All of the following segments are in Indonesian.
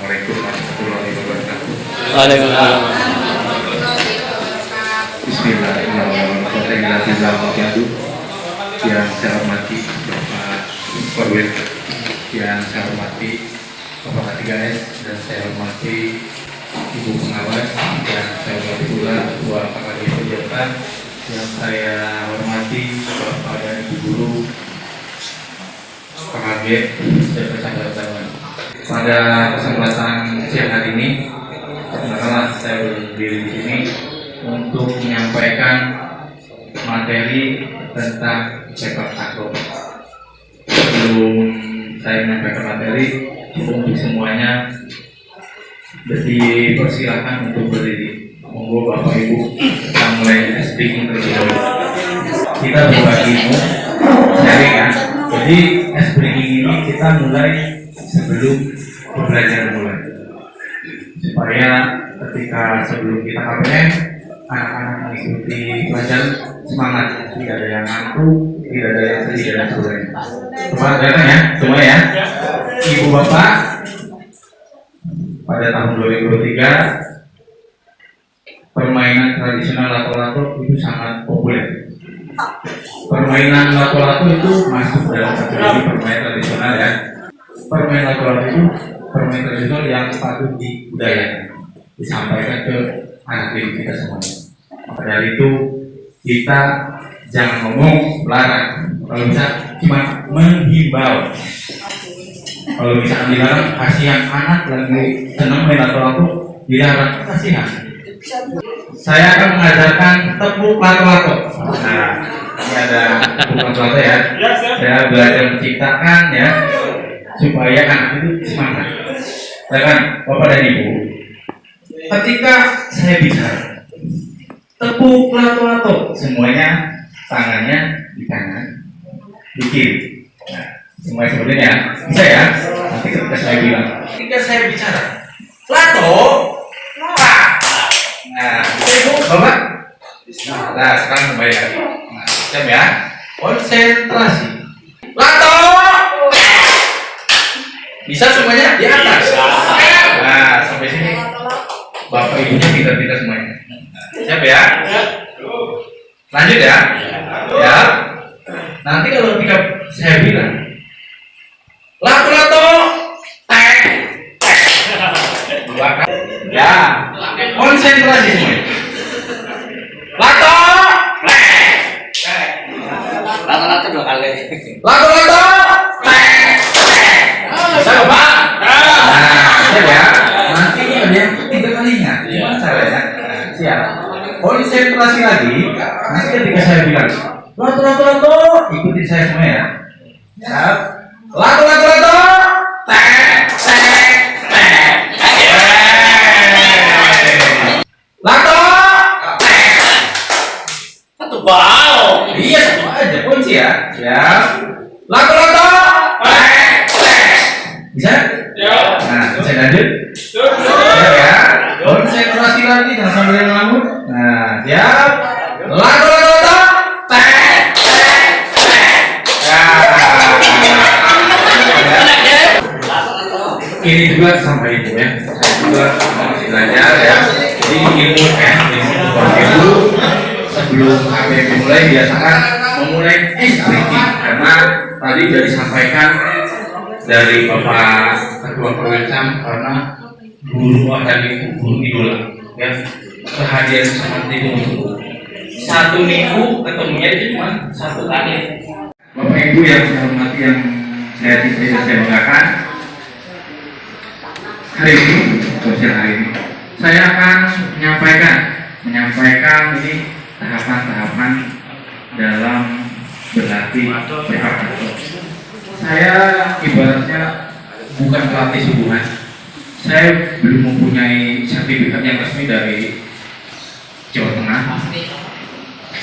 Assalamualaikum warahmatullahi wabarakatuh. Waalaikumsalam. Bismillahirrahmanirrahim. Yang saya hormati Bapak Korwil, yang saya hormati Bapak K3S, dan saya hormati Ibu Pengawas, dan saya hormati pula Ketua KKD Pejabat, yang saya hormati Bapak dan Ibu Guru KKG dan bersama-sama. Pada kesempatan siang hari ini, perkenalkan saya berdiri di sini untuk menyampaikan materi tentang sepak takraw. Sebelum saya menyampaikan materi, untuk semuanya dipersilakan untuk berdiri. Monggo Bapak Ibu, kita mulai speaking terlebih dahulu. Kita berbagi ilmu, sharing ya. Jadi speaking ini kita mulai sebelum pembelajaran mulai, supaya ketika sebelum kita KPM, anak-anak mengikuti pelajaran semangat, tidak ada yang ngantuk, tidak ada yang sedih dan sebagainya. Kepada ya, semua ya. Ibu Bapak, pada tahun 2023 permainan tradisional lato-lato itu sangat populer. Permainan lato-lato itu masuk dalam kategori permainan tradisional ya. Permainan lato-lato itu permainan tradisional yang patut dibudayakan, disampaikan ke anak didik kita semuanya. Maka dari itu kita jangan ngomong melarang, kalau bisa cuma menghimbau. Kalau bisa dilarang, kasihan anak lagi senang main lato-lato, dilarang, kasihan. Saya akan mengajarkan tepuk lato-lato. Nah, ini ada tepuk lato-lato ya. Saya belajar menciptakan ya, supaya anak itu semangat. Bahkan Bapak dan Ibu, ketika saya bicara tepuk lato-lato, semuanya tangannya di kanan, di kiri. Nah, semuanya seperti ini ya, bisa ya. Nanti ketika saya bilang, ketika saya bicara lato, nah, Ibu, Bapak, nah sekarang kembali lagi. Nah, siap ya, konsentrasi. Lato, bisa semuanya di atas. Nah, sampai sini Bapak Ibunya pintar-pintar semuanya. Siap ya? Lanjut ya? Ya. Nanti kalau ketika saya bilang lato-lato tek dua kali. Ya. Konsentrasi semuanya. Lato tek. Lato-lato 2 kali. Lato-lato tek. Bisa Bapak? Nah, siap ya? Nanti ada yang 3 kalinya. Gimana caranya? Siap. Konsentrasi lagi. Nanti ketika saya bilang lato-lato, ikutin saya semua ya. Siap. Lato-lato, tek, tek, tek. Lato, tek. Satu bau. Iya, satu aja kunci ya. Siap. Lato-lato, tek, tek. Bisa? Ya. Nah, saya lanjut. Siap ya. Konsentrasi lagi, jangan sambil ngelamun. Nah, siap. Lato-lato, tek, tek, tek. Ini juga sampai Ibu ya. Saya juga masih belajar ya. Jadi ilmu ya, ilmu buat Ibu sebelum kami mulai biasakan memulai speaking, karena tadi sudah disampaikan dari Bapak Ketua Perwilcam, karena guru dari guru idola ya, kehadiran seperti itu satu minggu ketemunya itu cuma 1 kali. Bapak Ibu yang saya hormati, yang saya cintai dan saya banggakan, hari ini saya akan menyampaikan ini tahapan-tahapan dalam berlatih sepak takraw. Saya ibaratnya bukan pelatih subuhan. Saya belum mempunyai sertifikat yang resmi dari Jawa Tengah.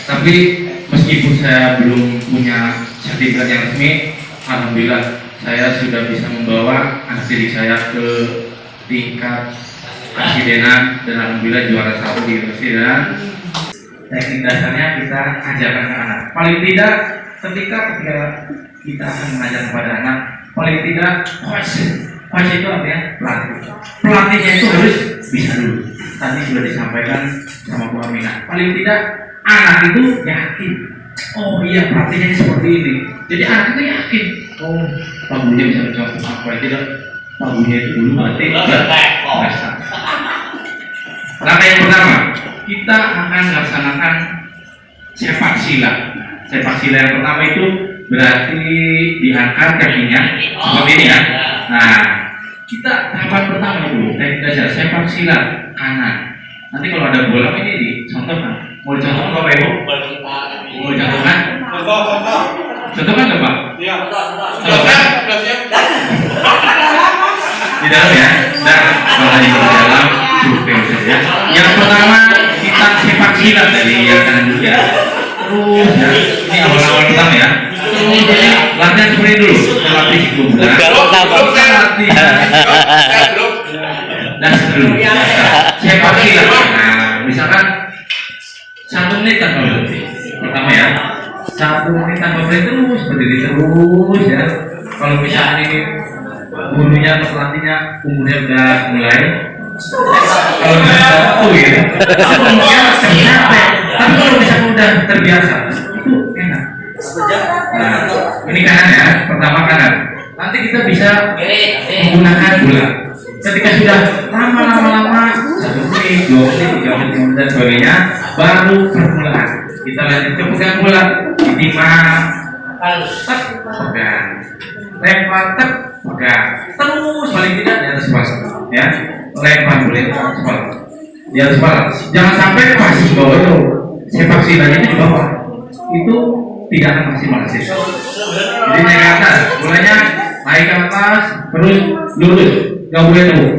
Tapi meskipun saya belum punya sertifikat yang resmi, alhamdulillah saya sudah bisa membawa anak didik saya ke tingkat presidenan dan alhamdulillah juara 1 di presidenan. Teknik dasarnya kita ajarkan ke anak. Paling tidak ketika kita akan mengajar kepada anak, paling tidak Coach itu artinya pelatih. Pelatihnya itu harus bisa dulu. Tadi sudah disampaikan sama Bu Aminah. Paling tidak anak itu yakin. Oh iya pelatihnya seperti ini. Jadi anak itu yakin. Oh Pak Bunya bisa mencontoh apa tidak? Pak Bunya itu dulu berarti biasa. Langkah yang pertama, kita akan laksanakan sepak sila. Sepak sila yang pertama itu berarti diangkat kakinya seperti ini ya. Nah, kita tahapan pertama dulu, teknik dasar sepak sila kanan. Nanti kalau ada bola ini dicontohkan. Mau dicontohkan Bapak Ibu? Mau dicontohkan? Contohkan nggak Pak? Iya. Contohkan? Di dalam ya. Nah, kalau di dalam survei saja. Yang pertama kita sepak sila dari yang kanan dulu ya. Terus ya, ini awal-awal pertama ya. Terus jadi latihan seperti dulu. Latih guna. Latihan. Dan sebelum sepak sila. Nah, misalkan 1 menit tanpa berhenti. Pertama ya, 1 menit tanpa berhenti terus berdiri terus ya. Kalau misalnya ini gurunya atau pelatihnya umurnya udah mulai, kalau misalnya ya, mungkin capek. Tapi kalau misalnya udah terbiasa, itu enak. Nah, ini kanan ya, pertama kanan. Nanti kita bisa menggunakan bola. Ketika sudah lama 1 menit, 2 menit, 3 menit dan sebagainya, baru permulaan. Kita lanjut ke pegang bola, ditimang, pegang, lempar, pegang, terus paling tidak di atas kepala, ya, lempar boleh di atas kepala, di atas kepala. Jangan sampai masih di bawah itu, sepak silanya di bawah, itu tidak akan maksimal hasil. Jadi naik ke atas, bolanya naik ke atas, terus lurus. Gak boleh tuh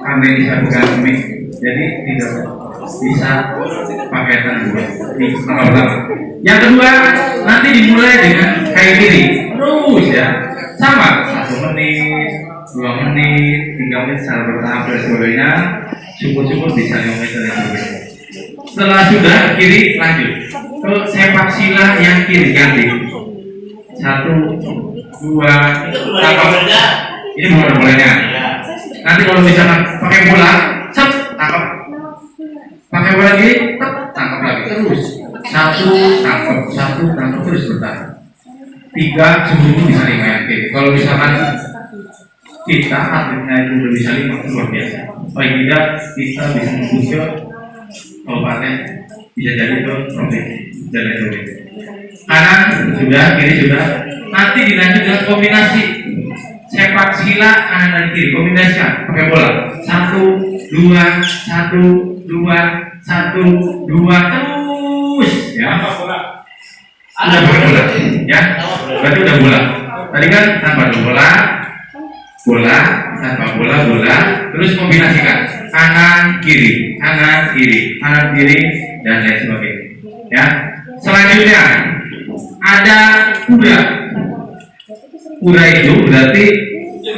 karena bisa pegang mic, jadi tidak bisa pakai tangan di tengah belakang. Yang kedua nanti dimulai dengan kaki kiri terus ya, sama 1 menit, 2 menit, 3 menit secara bertahap dan sebagainya. Syukur-syukur bisa 5 menit dan sebagainya. Setelah sudah kiri lanjut ke sepak sila yang kiri ganti 1, 2, ini bukan bolanya. Nanti kalau misalkan pakai bola, tangkap. Pakai bola gini, tangkap lagi terus. 1 tangkap terus bertahan. 3 sebelum itu bisa 5 ya. Kalau misalkan kita atletnya itu udah bisa 5 luar biasa. Paling tidak kita bisa menembus ke kabupaten, bisa jadi ke provinsi dan lain sebagainya. Kanan sudah, kiri sudah. Nanti dilanjut dengan kombinasi sepak sila kanan dan kiri, kombinasikan pakai bola 1, 2, 1, 2, 1, 2 terus ya. Udah pakai bola ya, berarti udah bola. Tadi kan tanpa bola, tanpa bola, terus kombinasikan kanan kiri, kanan kiri dan lain sebagainya ya. Selanjutnya ada kuda. Kuda itu berarti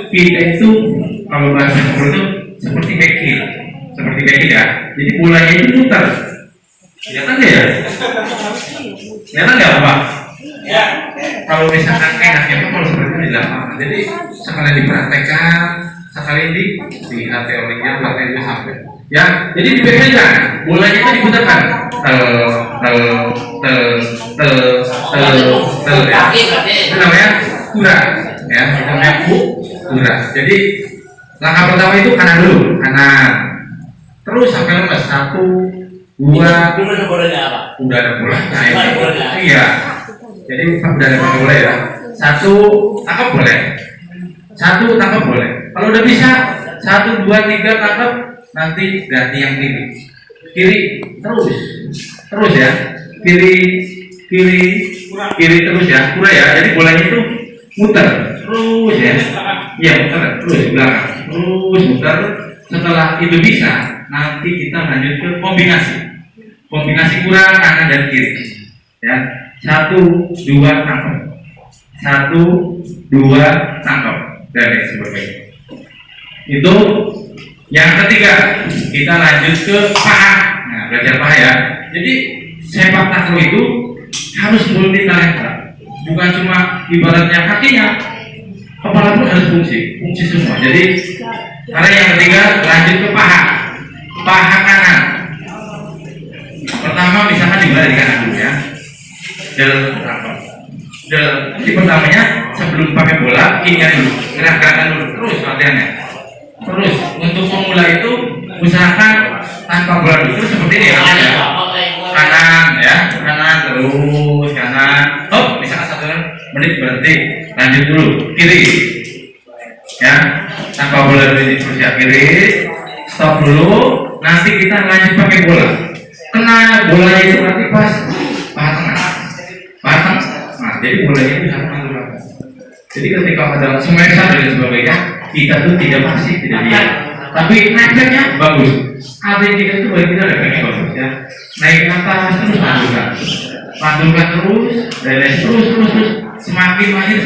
kita itu kalau bahasa Jawa itu seperti bekil ya. Jadi bolanya itu muter. Kelihatan ya? Kelihatan nggak Pak? Ya. Kalau misalkan enaknya itu kalau seperti ini di lapangan. Jadi sekalian dipraktekkan, sekalian dilihat teorinya, praktek itu sampai. Ya, jadi dibekilkan. Bolanya itu diputarkan. Ya. Itu namanya kuda. Ya, itu namanya kuda. Jadi langkah pertama itu kanan dulu, kanan. Terus sampai lemes 1, 2. Udah ada bolanya apa? Udah ada bolanya. Iya. Jadi udah ada bola ya. 1 tangkap boleh. 1 tangkap boleh. Kalau udah bisa 1, 2, 3 tangkap, nanti ganti yang kiri terus ya. Kiri terus ya. Pura ya. Jadi bolanya itu muter terus ya. Iya muter terus belakang. Terus muter. Setelah itu bisa, nanti kita lanjut ke kombinasi kurang kanan dan kiri ya. 1, 2 tangkap, 1, 2 tangkap dan lain sebagainya. Itu yang ketiga. Kita lanjut ke paha. Nah, belajar paha ya. Jadi sepak takraw itu harus multi talenta, bukan cuma ibaratnya kakinya, kepala pun harus fungsi semua. Jadi karena yang ketiga lanjut ke paha kanan. Pertama misalkan dimulai dari kanan dulu ya. Jadi pertamanya sebelum pakai bola ini dulu, gerak-gerakan dulu terus latihannya. Terus untuk pemula itu usahakan tanpa bola dulu terus seperti ini ya. Kanan ya, kanan terus kanan. Oh, misalkan 1 menit berhenti, lanjut dulu kiri. Ya, tanpa bola dulu terus ya kiri. Stop dulu. Nanti kita lanjut pakai bola. Kena bolanya itu nanti pas paha tengah. Nah, jadi bolanya itu sangat natural. Jadi ketika ada semesan dan sebagainya, kita tuh tidak pasti tidak diam. Tapi naiknya bagus. Arti kita itu bagi kita efeknya bagus ya. Naik ke atas terus pantulkan terus, dan terus semakin mahir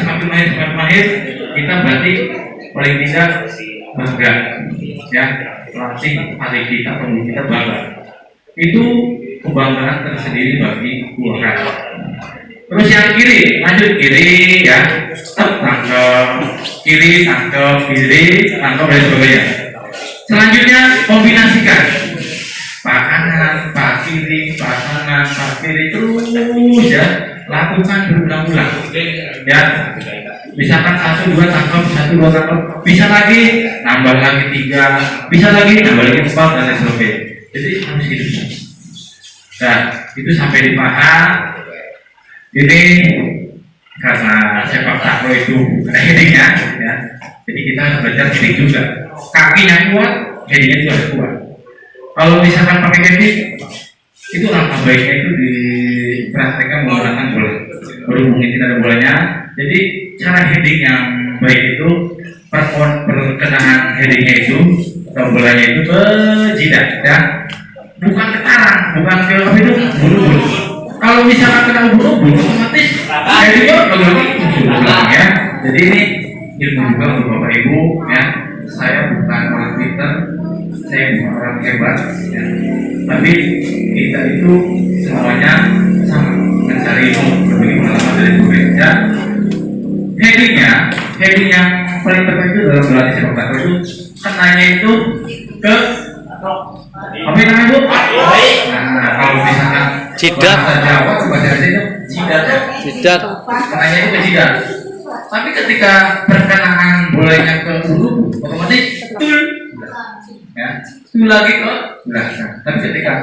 kita berarti paling tidak bangga ya. Pelatih adik kita, pemilik kita bangga. Itu kebanggaan tersendiri bagi gua. Terus yang kiri, lanjut kiri ya, tangkap kiri, tangkap dan sebagainya. Selanjutnya kombinasikan pak kanan, pak kiri, pak kanan, pak kiri terus ya, lakukan berulang-ulang ya. Misalkan 1, 2 tangkap, 1, 2 tangkap, bisa lagi nambah lagi 3, bisa lagi nambah lagi 4 dan lain sebagainya. Jadi harus gitu. Nah, itu sampai di paha. Ini karena sepak takraw itu ada headingnya ya. Jadi kita harus belajar heading juga. Kakinya kuat, headingnya juga harus kuat. Kalau misalkan pakai heading, itu langkah baiknya itu dipraktekkan menggunakan bola. Berhubung tidak ada bolanya, jadi cara heading yang baik itu perkenaan headingnya itu atau bolanya itu ke jidat ya, bukan ke tarang, bukan ke itu bulu-bulu. Kalau misalkan kena ubur-ubur, otomatis headingnya bagaimana ya. Jadi ini ilmu juga untuk bapak ibu ya. Saya bukan orang pintar, saya bukan orang hebat ya. Tapi kita itu semuanya sama mencari ilmu, berbagi pengalaman dari berbeda. Headingnya paling penting itu dalam berlatih sepak takraw itu kenanya itu ke apa namanya bu? Nah, kalau misalkan bahasa Jawa bahasa Indonesia itu jidat. Kenanya itu ke jidat. Tapi ketika perkenaan bolanya ke hulu, otomatis tul, ya, tul lagi ke belakang. Tapi ketika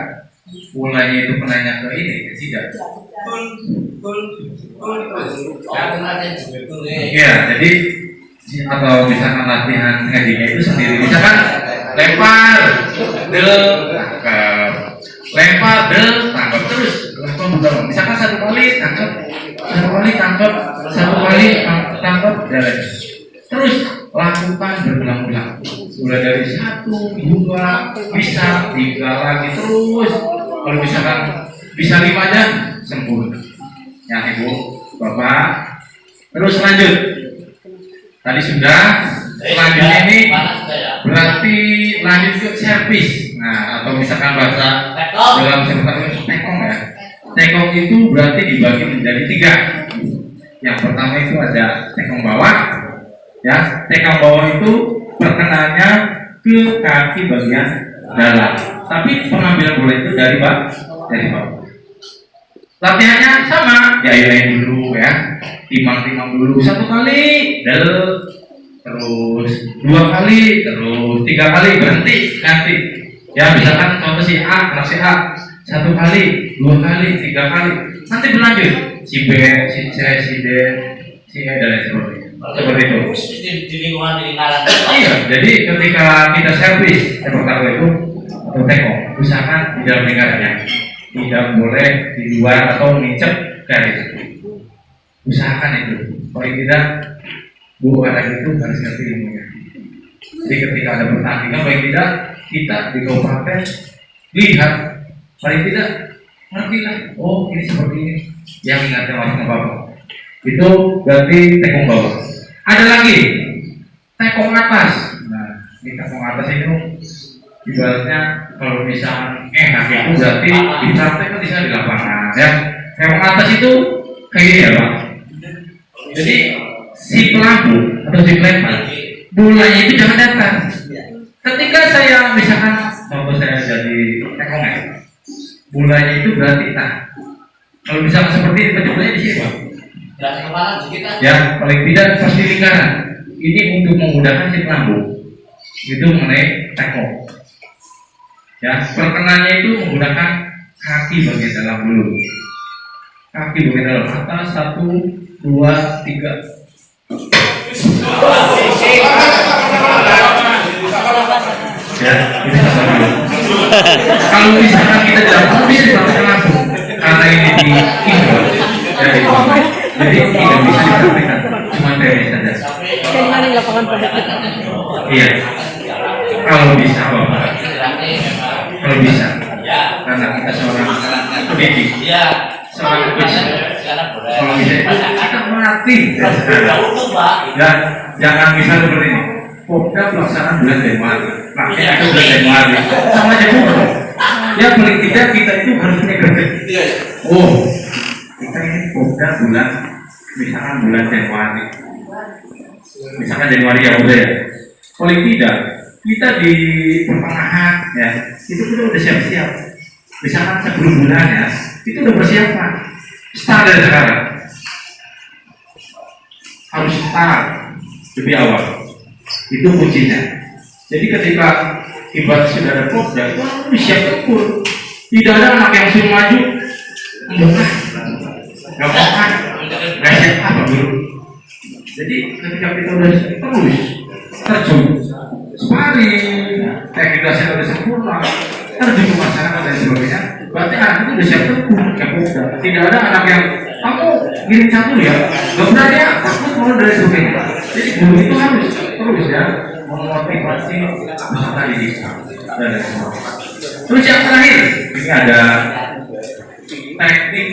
bolanya itu kenanya ke ini ke jidat, tul. Ya, jadi atau misalkan latihan headingnya itu sendiri, misalkan lempar, tangkap terus, misalkan 1 kali tangkap, jalan. Terus lakukan berulang-ulang. Mulai dari 1, 2, bisa 3 lagi terus. Kalau misalkan bisa 5 aja sempurna. Ya ibu, bapak. Terus lanjut. Tadi sudah. Selanjutnya ini berarti lanjut ke servis. Nah, atau misalkan bahasa dalam sepak takraw itu tekong ya. Tekong itu berarti dibagi menjadi 3. Yang pertama itu ada tekong bawah, ya. Tekong bawah itu perkenaannya ke kaki bagian dalam. Tapi pengambilan bola itu dari bawah. Latihannya sama, diayain dulu ya, timang dulu 1 kali, terus 2 kali, terus 3 kali berhenti ganti. Ya misalkan contoh si A, kelas si A 1 kali, 2 kali, 3 kali, nanti berlanjut si B, si C, si D, si E dan lain sebagainya. Seperti itu. Di lingkungan Iya, jadi ketika kita servis sepak takraw itu atau tekong, usahakan di dalam lingkarannya, tidak boleh di luar atau nginjek garis. Usahakan itu. Kalau tidak, bu orang itu harus ngerti ilmunya. Jadi ketika ada pertandingan, baik tidak kita di kabupaten lihat, paling tidak ngerti lah. Oh ini seperti ini. Yang ingatnya masih apa-apa. Itu berarti tekong bawah. Ada lagi tekong atas. Nah, ini tekong atas itu ibaratnya kalau misalnya itu berarti dipraktekkan bisa di lapangan ya. Tekong atas itu kayak gini ya Pak. Jadi si pelaku atau si pelempar bolanya itu jangan datar. Ketika saya misalkan kalau saya jadi ekonomi, bolanya itu berarti nah. Kalau misalkan seperti ini, bolanya di sini, Pak. Ya, paling tidak pasti lingkaran. Ini untuk memudahkan si pelaku. Itu mengenai tekok. Ya, perkenannya itu menggunakan kaki bagian dalam dulu. Kaki bagian dalam atas 1, 2, 3. Ya, ini satu dulu. Kalau misalkan kita tidak mau bisa dilakukan langsung karena ini di intro, ya di jadi tidak bisa disampaikan, cuma teori saja. Kayaknya di lapangan pada kita. Iya, kalau bisa Bapak, kalau bisa, karena kita seorang pendidik, seorang coach, kalau bisa kita melatih ya, jangan bisa seperti ini. Popda pelaksanaan bulan Januari, nah itu bulan Januari, sama aja bodoh. Ya paling tidak kita itu harus punya grafiknya. Oh, kita ini Popda bulan, misalkan bulan Januari, misalkan Januari ya udah ya. Paling tidak kita di pertengahan ya, itu kita udah siap-siap. Misalkan sebelum bulan ya, itu udah persiapan. Start dari sekarang. Harus start lebih awal. Itu kuncinya. Jadi ketika ibarat sudah ada Popda, itu harus siap tempur. Tidak ada anak yang suruh maju, enggak, nggak mau kan, nggak siap apa dulu. Jadi ketika kita udah terus terjun, sparring, tekniknya sudah sempurna, terjun ke masyarakat dan sebagainya, berarti anak itu udah siap tempur ke Popda. Tidak ada anak yang kamu ngirim catur ya, nggak berani ya, takut mau dari sebagainya. Jadi guru itu harus terus ya memotivasi peserta didik dan semua. Terus yang terakhir ini ada teknik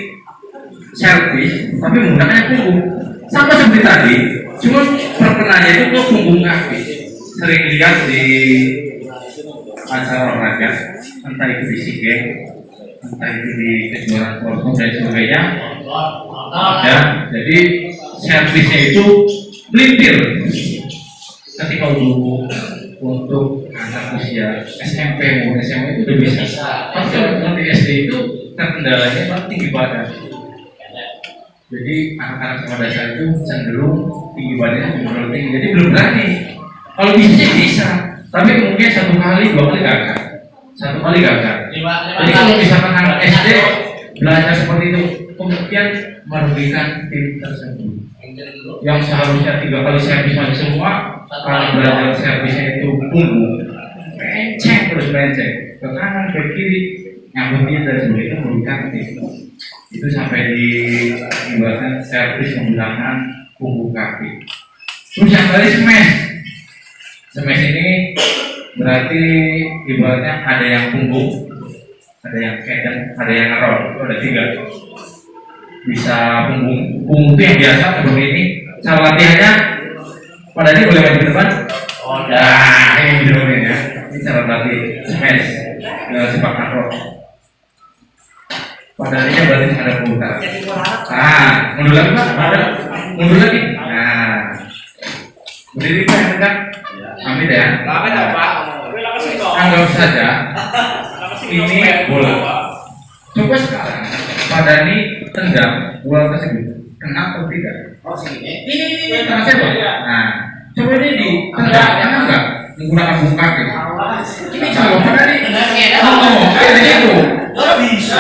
servis tapi menggunakan punggung sama seperti tadi, cuma perkenanya itu ke punggung kaki. Sering lihat di acara olahraga, entah itu di SEA Games, entah itu di kejuaraan World dan sebagainya. Ya, jadi servisnya itu melintir. Ketika untuk anak usia SMP maupun SMA itu udah bisa. Tapi kalau nanti SD itu terkendalanya tinggi badan. Jadi anak-anak sekolah dasar itu cenderung tinggi badannya terlalu tinggi. Jadi belum berani. Kalau bisa sih bisa, tapi mungkin 1 kali 2 kali gagal. 1 kali gagal. Jadi kalau misalkan anak SD belajar seperti itu, kemudian merugikan tim tersebut. Yang seharusnya 3 kali servis masih semua, kalau belajar servisnya itu punggung, menceng terus menceng ke kanan ke kiri, nyambungnya dan sebagainya merugikan tim. Itu sampai di ibaratnya servis menggunakan punggung kaki. Terus yang tadi smash, smash ini berarti ibaratnya ada yang punggung, ada yang kedang, ada yang roll, itu ada 3. Bisa punggung itu yang biasa seperti ini. Cara latihannya pada ini boleh maju ke depan. Oh, nah ini videonya ya. Ini cara latih smash sepak takraw. Pada ini berarti ada pemutaran. Nah, mundur lagi Pak, ada mundur lagi. Nah, berdiri Pak yang tegak. Amin ya. Anggap saja ini bola. Coba sekarang pada ini tendang bola tersebut, kena atau tidak? Oh sini. Ini tangan saya Pak. Nah, coba ini di tendang, kena enggak? Menggunakan bungkuk kaki. Ini coba pada ini. Oh, kayak gitu. Bisa.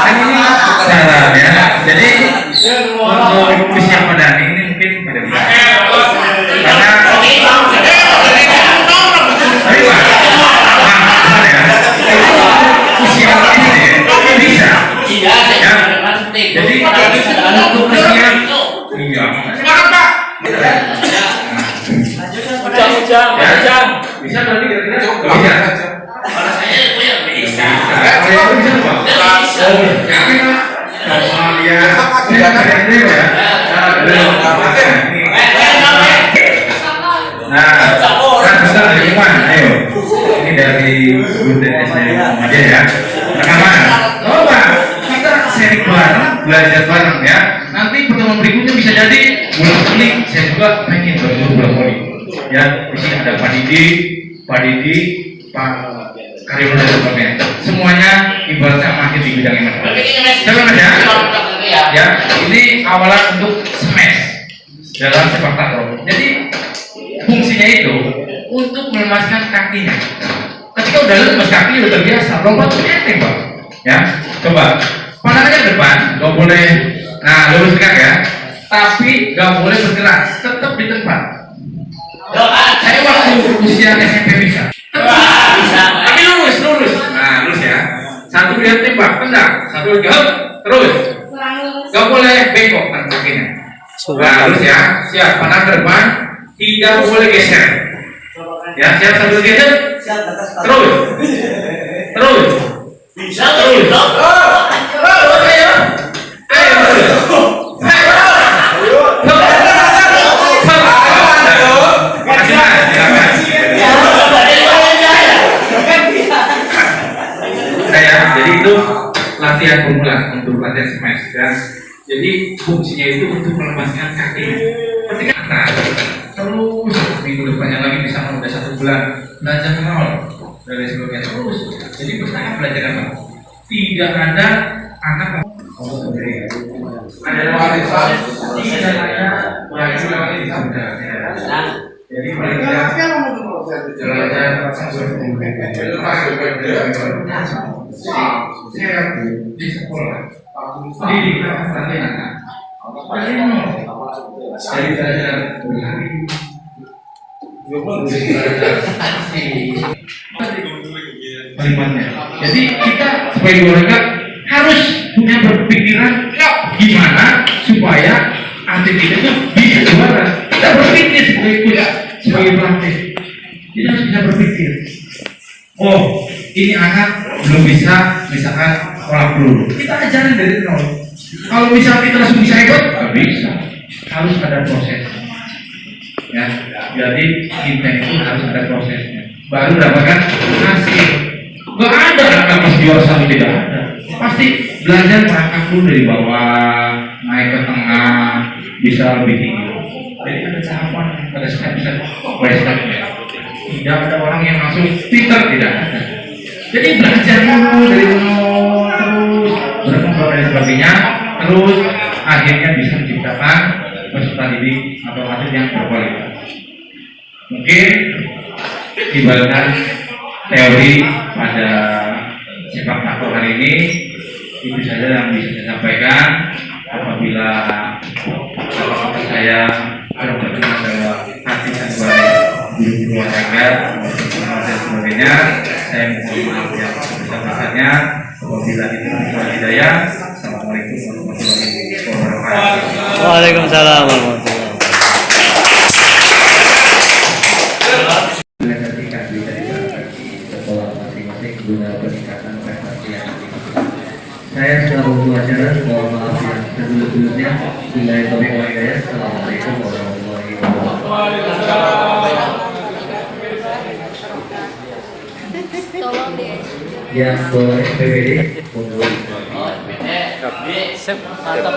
Ini caranya. Jadi untuk usia pada ini mungkin tidak bisa. Karena tapi Pak, usia ini bisa. Iya, jadi untuk usia iya. Semangat Pak. Ujang. Bisa berarti kira-kira? Bisa. Kalau saya itu yang bisa. Kalau itu bisa Pak? Oh, yakin Pak? Kalau lihat, saya ada ini ya. Nah, kan besar dari mana? Ayo. Ini dari Bunda SD Muhammadiyah ya. Rekaman. Coba kita seri bareng, belajar bareng ya. Nanti pertemuan berikutnya bisa jadi bulan Juli saya juga pengen bertemu bulan Juli. Ya, di sini ada Pak Didi, Pak Karyono dan sebagainya. Semuanya ibaratnya mahir di bidang informasi. Jangan ya. Ya, ini awalan untuk smash dalam sepak takraw. Jadi fungsinya itu untuk melemaskan kakinya. Ketika udah lemas kaki udah terbiasa, lompat tuh enteng Pak. Ya, coba pandangannya ke depan, nggak boleh. Nah, lurus tegak ya. Tapi nggak boleh bergerak, tetap di tempat. Saya waktu usia SMP bisa. Bisa. Tapi lurus. Nah, lurus ya. Satu dia tembak, tendang. Satu lagi hop, terus. Gak boleh bengkok kan kakinya. Nah, lurus ya. Siap, pandang ke depan. Tidak boleh geser. Ya, siap satu geser. Terus. Bisa terus. Terus ayo. Makasih Mas, silakan. Saya, jadi itu latihan pemula untuk latihan smash ya. Jadi fungsinya itu untuk melemaskan kaki. Ketika terus minggu depannya lagi bisa udah 1 bulan belajar nol dari sebelumnya terus. Jadi bertahap belajar apa? Tidak ada anak ada warisan tidak ada warisan jadi belajar saya di sekolah di latihan dari belajar berlari kalimatnya. Jadi kita sebagai olahraga harus punya berpikiran gimana supaya atlet kita itu bisa juara. Kita berpikir sebagai pelatih. Kita harus bisa berpikir. Oh, ini anak belum bisa misalkan olah peluru. Kita ajarin dari nol. Kalau misalnya kita langsung bisa hebat, nggak bisa. Harus ada proses. Ya, jadi intent itu harus ada prosesnya. Baru dapatkan hasil. Gak ada anak pas juara satu, tidak ada. Pasti belajar merangkak dulu dari bawah, naik ke tengah, bisa lebih tinggi. Jadi ada tahapan, ada step-step, by step-nya. Tidak ada orang yang langsung pintar, tidak ada. Jadi belajar dulu dari nol, terus berkembang dan sebagainya, terus akhirnya bisa menciptakan peserta didik atau atlet yang berkualitas. Mungkin ibaratkan teori pada sepak takraw hari ini itu saja yang bisa saya sampaikan. Apabila kata saya ada berkenan bahwa hati saya sebagai guru olahraga dan sebagainya, saya mohon maaf yang sebesar-besarnya. Apabila itu adalah hidayah. Assalamualaikum warahmatullahi wabarakatuh. Waalaikumsalam warahmatullahi wabarakatuh. Saya selaku acara mohon maaf yang sedulu-dulunya. Bila itu hidayah. Assalamualaikum warahmatullahi wabarakatuh. Tolong deh. Yang boleh PWD monggo. Sip, mantap.